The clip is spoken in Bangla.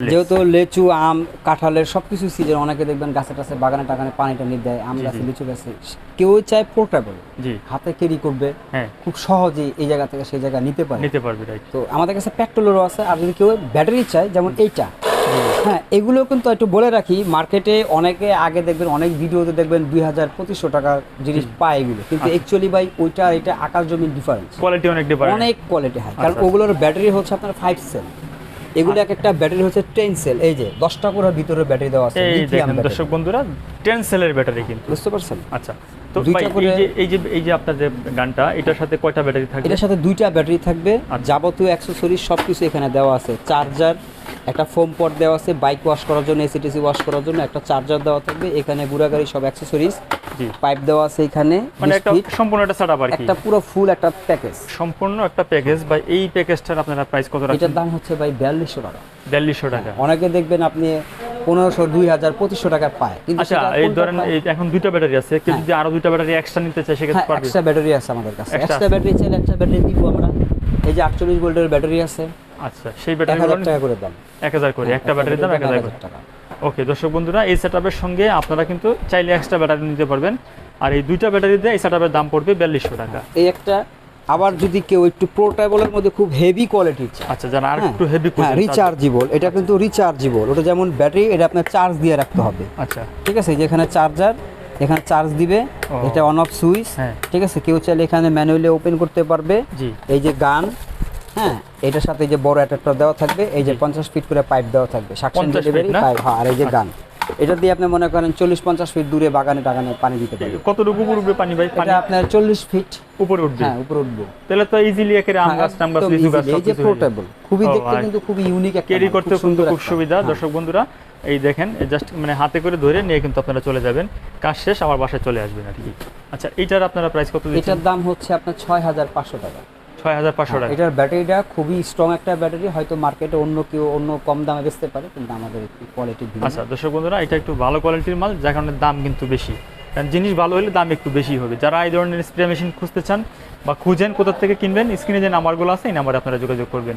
যেহেতু লেচু আম কাঁঠালের সবকিছু সিজন, অনেকে দেখবেন গাছে টাছে বাগানে টাগানে পানি টানি দেয়, আম গাছে লিচু গাছে, কেউ চায় পোর্টেবল, হাতে ক্যারি করবে, খুব সহজেই এই জায়গা থেকে সেই জায়গা নিতে পারবে। তো আমাদের কাছে পেট্রোলেরও আছে, আর যদি কেউ ব্যাটারি চায় যেমন এইটা, হ্যাঁ এগুলো কিন্তু একটু বলে রাখি, মার্কেটে অনেকে আগে দেখবেন অনেক ভিডিওতে দেখবেন 2000-2500 টাকার জিনিস পায় এগুলো, কিন্তু অ্যাকচুয়ালি ভাই ওইটা আর এটা আকাশ জমির ডিফারেন্স, কোয়ালিটি অনেক ডিফারেন্ট, অনেক কোয়ালিটি হয়, কারণ ওগুলোর ব্যাটারি হচ্ছে আপনার 5 সেল, এগুলো এক একটা ব্যাটারি হচ্ছে 10 সেল, এই যে 10টা করে ভিতরে ব্যাটারি দেওয়া আছে, এই দেখেন দর্শক বন্ধুরা 10 সেলের ব্যাটারি কিন্তু, বুঝতে পারছেন? আচ্ছা, তো ভাই এই যে আপনার যে গানটা, এটার সাথে কয়টা ব্যাটারি থাকবে? এটার সাথে 2টা ব্যাটারি থাকবে, যাবতীয় অ্যাকসেসরিজ সবকিছু এখানে দেওয়া আছে, চার্জার, একটা ফোম পট দেওয়া আছে বাইক ওয়াশ করার জন্য, এসিটিসি ওয়াশ করার জন্য একটা চার্জার দেওয়া থাকবে, এখানে বুড়া গাড়ি সব অ্যাকসেসরিজ, পাইপ দেওয়া আছে এখানে, মানে একটা সম্পূর্ণ একটা সেটআপ আর কি, একটা পুরো ফুল একটা প্যাকেজ, সম্পূর্ণ একটা প্যাকেজ। ভাই এই প্যাকেজটার আপনারা প্রাইস কত রাখছেন? এটার দাম হচ্ছে ভাই 4200 টাকা। 4200 টাকা। অনেকে দেখবেন আপনি 1500, 2000, 2500 টাকা পায়, কিন্তু আচ্ছা এই ধরেন এখন দুইটা ব্যাটারি আছে, কেউ যদি আরো দুইটা ব্যাটারি এক্সট্রা নিতে চায় সেক্ষেত্রে পারবে? এক্সট্রা ব্যাটারি আছে আমাদের কাছে, এক্সট্রা ব্যাটারি চাইলে একটা ব্যাটারি দিব আমরা, এই যে 48 ভোল্টের ব্যাটারি আছে। আচ্ছা, সেই ব্যাটারি 1000 টাকা করে দাম, 1000 করে একটা ব্যাটারির দাম 1000 টাকা। ওকে দর্শক বন্ধুরা, এই সেটআপের সঙ্গে আপনারা কিন্তু চাইলে এক্সট্রা ব্যাটারি নিতে পারবেন, আর এই দুইটা ব্যাটারি দিয়ে এই সেটআপের দাম পড়বে 4200 টাকা। এই একটা, আবার যদি কেউ একটু পোর্টেবলের মধ্যে খুব হেভি কোয়ালিটির চায়, আচ্ছা জানা আর একটু হেভি হ্যাঁ রিচার্জেবল, এটা কিন্তু রিচার্জেবল, ওটা যেমন ব্যাটারি, এটা আপনার চার্জ দিয়ে রাখতে হবে। আচ্ছা ঠিক আছে, যেখানে চার্জার, এখানে চার্জ দিবে, এটা অন অফ সুইচ, ঠিক আছে, কেউ চাইলে এখানে ম্যানুয়ালি ওপেন করতে পারবে। এই যে গান, হ্যাঁ এটার সাথে এই যে বড় অ্যাডাপ্টার দেওয়া থাকবে, এই যে 50 ফিট করে পাইপ দেওয়া থাকবে, সাকশন ডেলিভারি পাইপ, হ্যাঁ, আর এই যে গান, এটা দিয়ে আপনি মনে করেন 40-50 ফিট দূরে বাগানে টাগানে পানি দিতে পারবেন। কতটুকু উপরে উঠবে পানি ভাই? এটা আপনার 40 ফিট উপরে উঠবে, হ্যাঁ উপরে উঠবে, তাহলে তো ইজিলি একেবারে আম গাছ টাম গাছ লিচু গাছ এই যে পোর্টেবল, খুবই দেখতে কিন্তু খুবই ইউনিক, একটা ক্যারি করতে খুব সুবিধা। দর্শক বন্ধুরা এই দেখেন, জাস্ট মানে হাতে করে ধরে নিয়ে কিন্তু আপনারা চলে যাবেন, কাজ শেষ আমার বাসায় চলে আসবেন আর কি। আচ্ছা এইটার আপনারা প্রাইস কত দিচ্ছেন? এটার দাম হচ্ছে আপনার 6500 টাকা। 6500 টাকা। এটার ব্যাটারিটা খুবই স্ট্রং একটা ব্যাটারি, হয়তো মার্কেটে অন্য কম দামে বেচতে পারে, কিন্তু আমাদের একটু কোয়ালিটি ভিন্ন। আচ্ছা দর্শক বন্ধুরা, এটা একটু ভালো কোয়ালিটির মাল, যার কারণে দাম কিন্তু বেশি, কারণ জিনিস ভালো হলে দাম একটু বেশি হবে। যারা এই ধরনের স্প্রে মেশিন খুঁজতে চান বা খুঁজেন কোথা থেকে কিনবেন, স্ক্রিনে যে নাম্বারগুলো আছে এই নাম্বারে আপনারা যোগাযোগ করবেন।